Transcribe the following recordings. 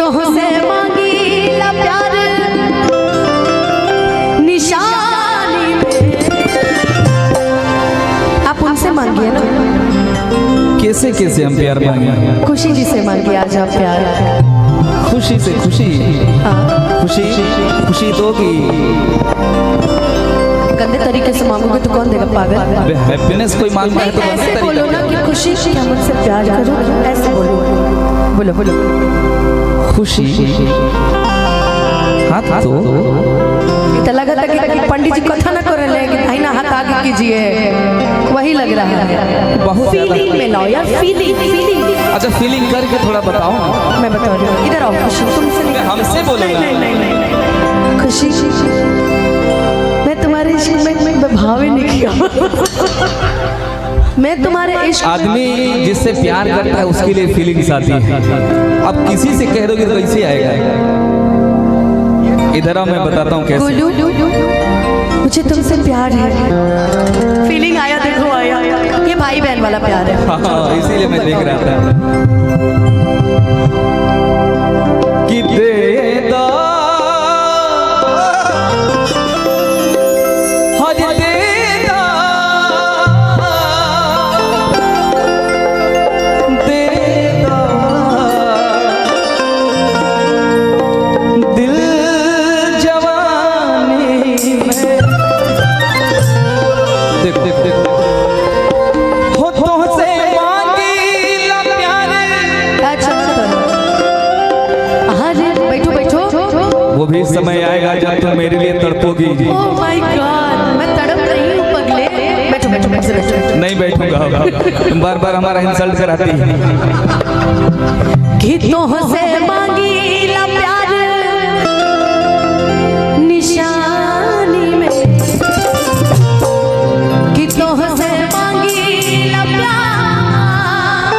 तुमसे मांगी ला प्यार निशानी में। आप उनसे मांगिए ना। कैसे कैसे हम प्यार मांगे? खुशी जी से मांगिए आज आप प्यार। खुशी से खुशी? हाँ। खुशी खुशी दोगी? गंदे तरीके से मांगोगे तो कौन देगा पागल? हैप्पीनेस कोई मांगता है तो ऐसे बोलो ना कि खुशी क्या मुझसे प्यार करो, ऐसे बोलो। बोलो बोलो खुशी। हाथ तो इतना लगा था कि पंडित जी कथा ना कर रहे कि भाई ना हाथ आगे कीजिए, वही लग रहा है। बहुत फीलिंग में लाओ यार, फीलिंग फीलिंग। अच्छा फीलिंग करके थोड़ा बताओ। मैं बता रही हूँ, इधर आओ। खुशी तुमसे नहीं, हमसे बोलो। नहीं खुशी, मैं तुम्हारे इश्क में भाव ही नहीं किया। मैं तुम्हारे इश्क। आदमी जिससे प्यार करता है उसके लिए फीलिंग्स आती है। अब किसी से कह दोगे तो कैसे आएगा? इधर आओ मैं बताता हूँ कैसे। मुझे तुमसे प्यार है। फीलिंग आया, देखो आया। ये भाई बहन वाला प्यार है। हाँ इसीलिए मैं देख रहा था कि दे दो भी समय आएगा जब तुम मेरे लिए तड़पोगी। ओह माय गॉड, मैं तड़प रही हूँ पगले। बैठो बैठो बैठो। नहीं बैठूंगा, तुम बार बार हमारा इंसल्ट कराती है। गीतों से मांगी ला प्यार निशानी में। गीतों से मांगी ला प्यार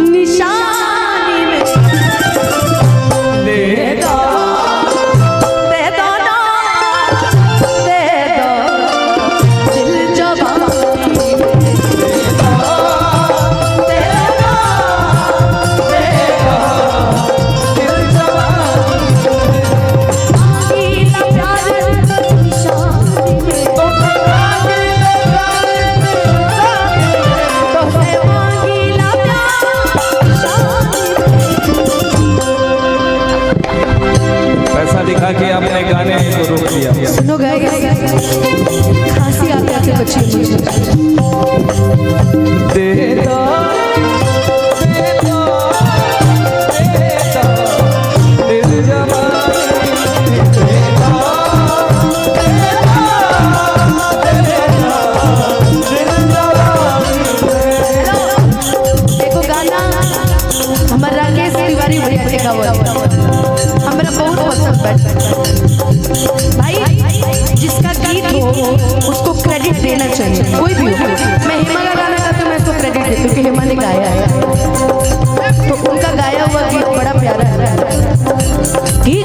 निशानी में। दिखा के आपने गाने को रोक दिया। सुनो गाइस, खांसी आते आते बच्चे मुझे। दे दो दे दो दे दो दिल जवानी। दे दो दिल जवानी। देखो गाना हमारा राकेश तिवारी भैया लिखा हुआ है, हमारा बहुत पसंद है भाई। जिसका गीत हो उसको क्रेडिट देना चाहिए, कोई भी हो। मैं हेमा का गाना गाती हूँ, मैं उसको क्रेडिट देती हूँ कि हेमा ने गाया है, तो उनका गाया हुआ गीत बड़ा प्यारा है। कि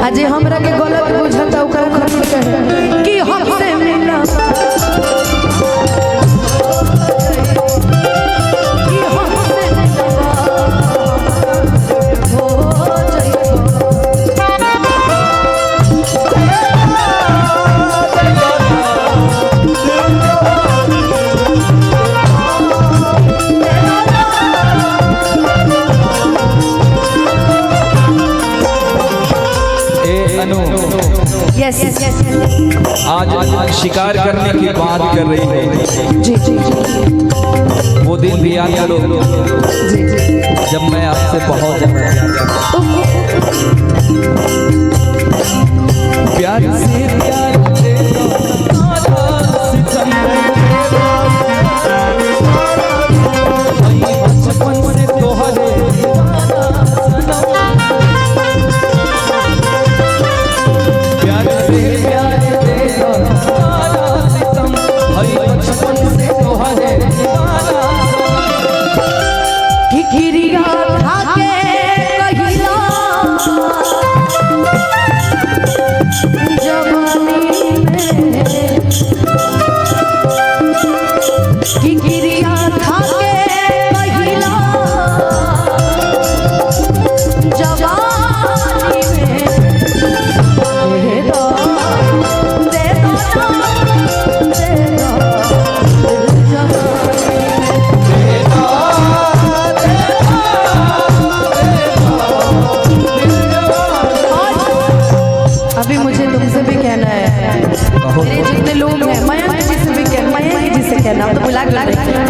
आज हमरा के गलत बुझता ओकरा खातिर कहे कि हमसे मिला कि हमसे हो यस आज शिकार करने की बात कर रही है। जी जी जी। वो दिन भी याद करो जब मैं आपसे बहुत ज्यादा प्यार से प्यार बचपन से तोहरे प्यार से मुझे तुमसे भी कहना है, मेरे जितने लोग हैं मयंक जी से भी कहना, मयंक जी से कहना, तो बुला कर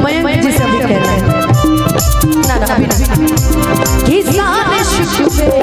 मयंक जी से भी कहना है ना ना अभी किसान शुक्र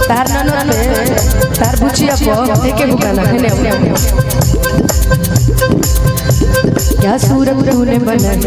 तार ननद पे तार बुचिया पो एके बुकाना है ने क्या सूरत तूने बनाई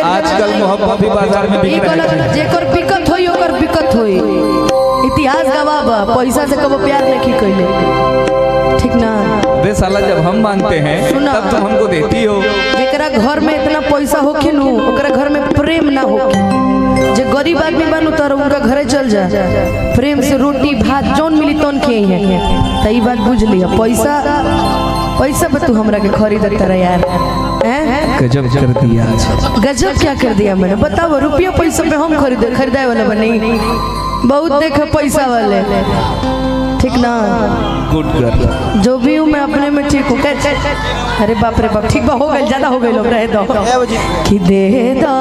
आजकल मोहब्बत भी बाजार में बिक रहा है। जेकर बिकत होई ओकर बिकत होई। इतिहास गवाह पैसा से कबो प्यार नहीं कइले। ठीक ना? बे साला जब हम मांगते हैं तब तुम हमको देती हो। जेकरा घर में इतना पैसा होखे नु ओकरा घर में प्रेम ना होखे। जे गरीब आदमी बानू तर उनका घरे चल जा, प्रेम से रोटी भात जौन मिली तौन के है। त ई बात बुझ लिया। पैसा पे तू हमरा के खरीदत रहा यार। गजब कर दिया। गजब क्या कर दिया मैंने? बताओ रुपया पैसा पे हम खरीदाए वाला बनी। बहुत देखे पैसा वाले। ठीक ना? Good girl. जो भी हूँ मैं अपने में ठीक हूँ। अरे बाप रे बाप, ठीक बा, हो गए, ज्यादा हो गए लोग। रह दो कि दे दो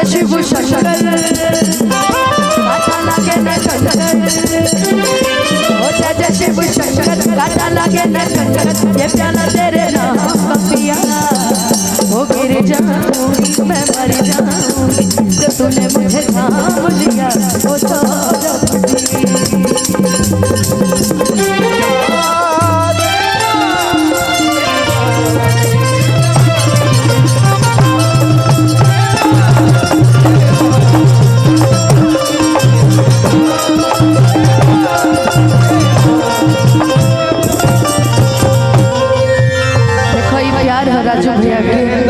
शिव शंकर लगे न कंकर, ओ जय शिव शंकर गाता लगे न कंकर, ये प्याला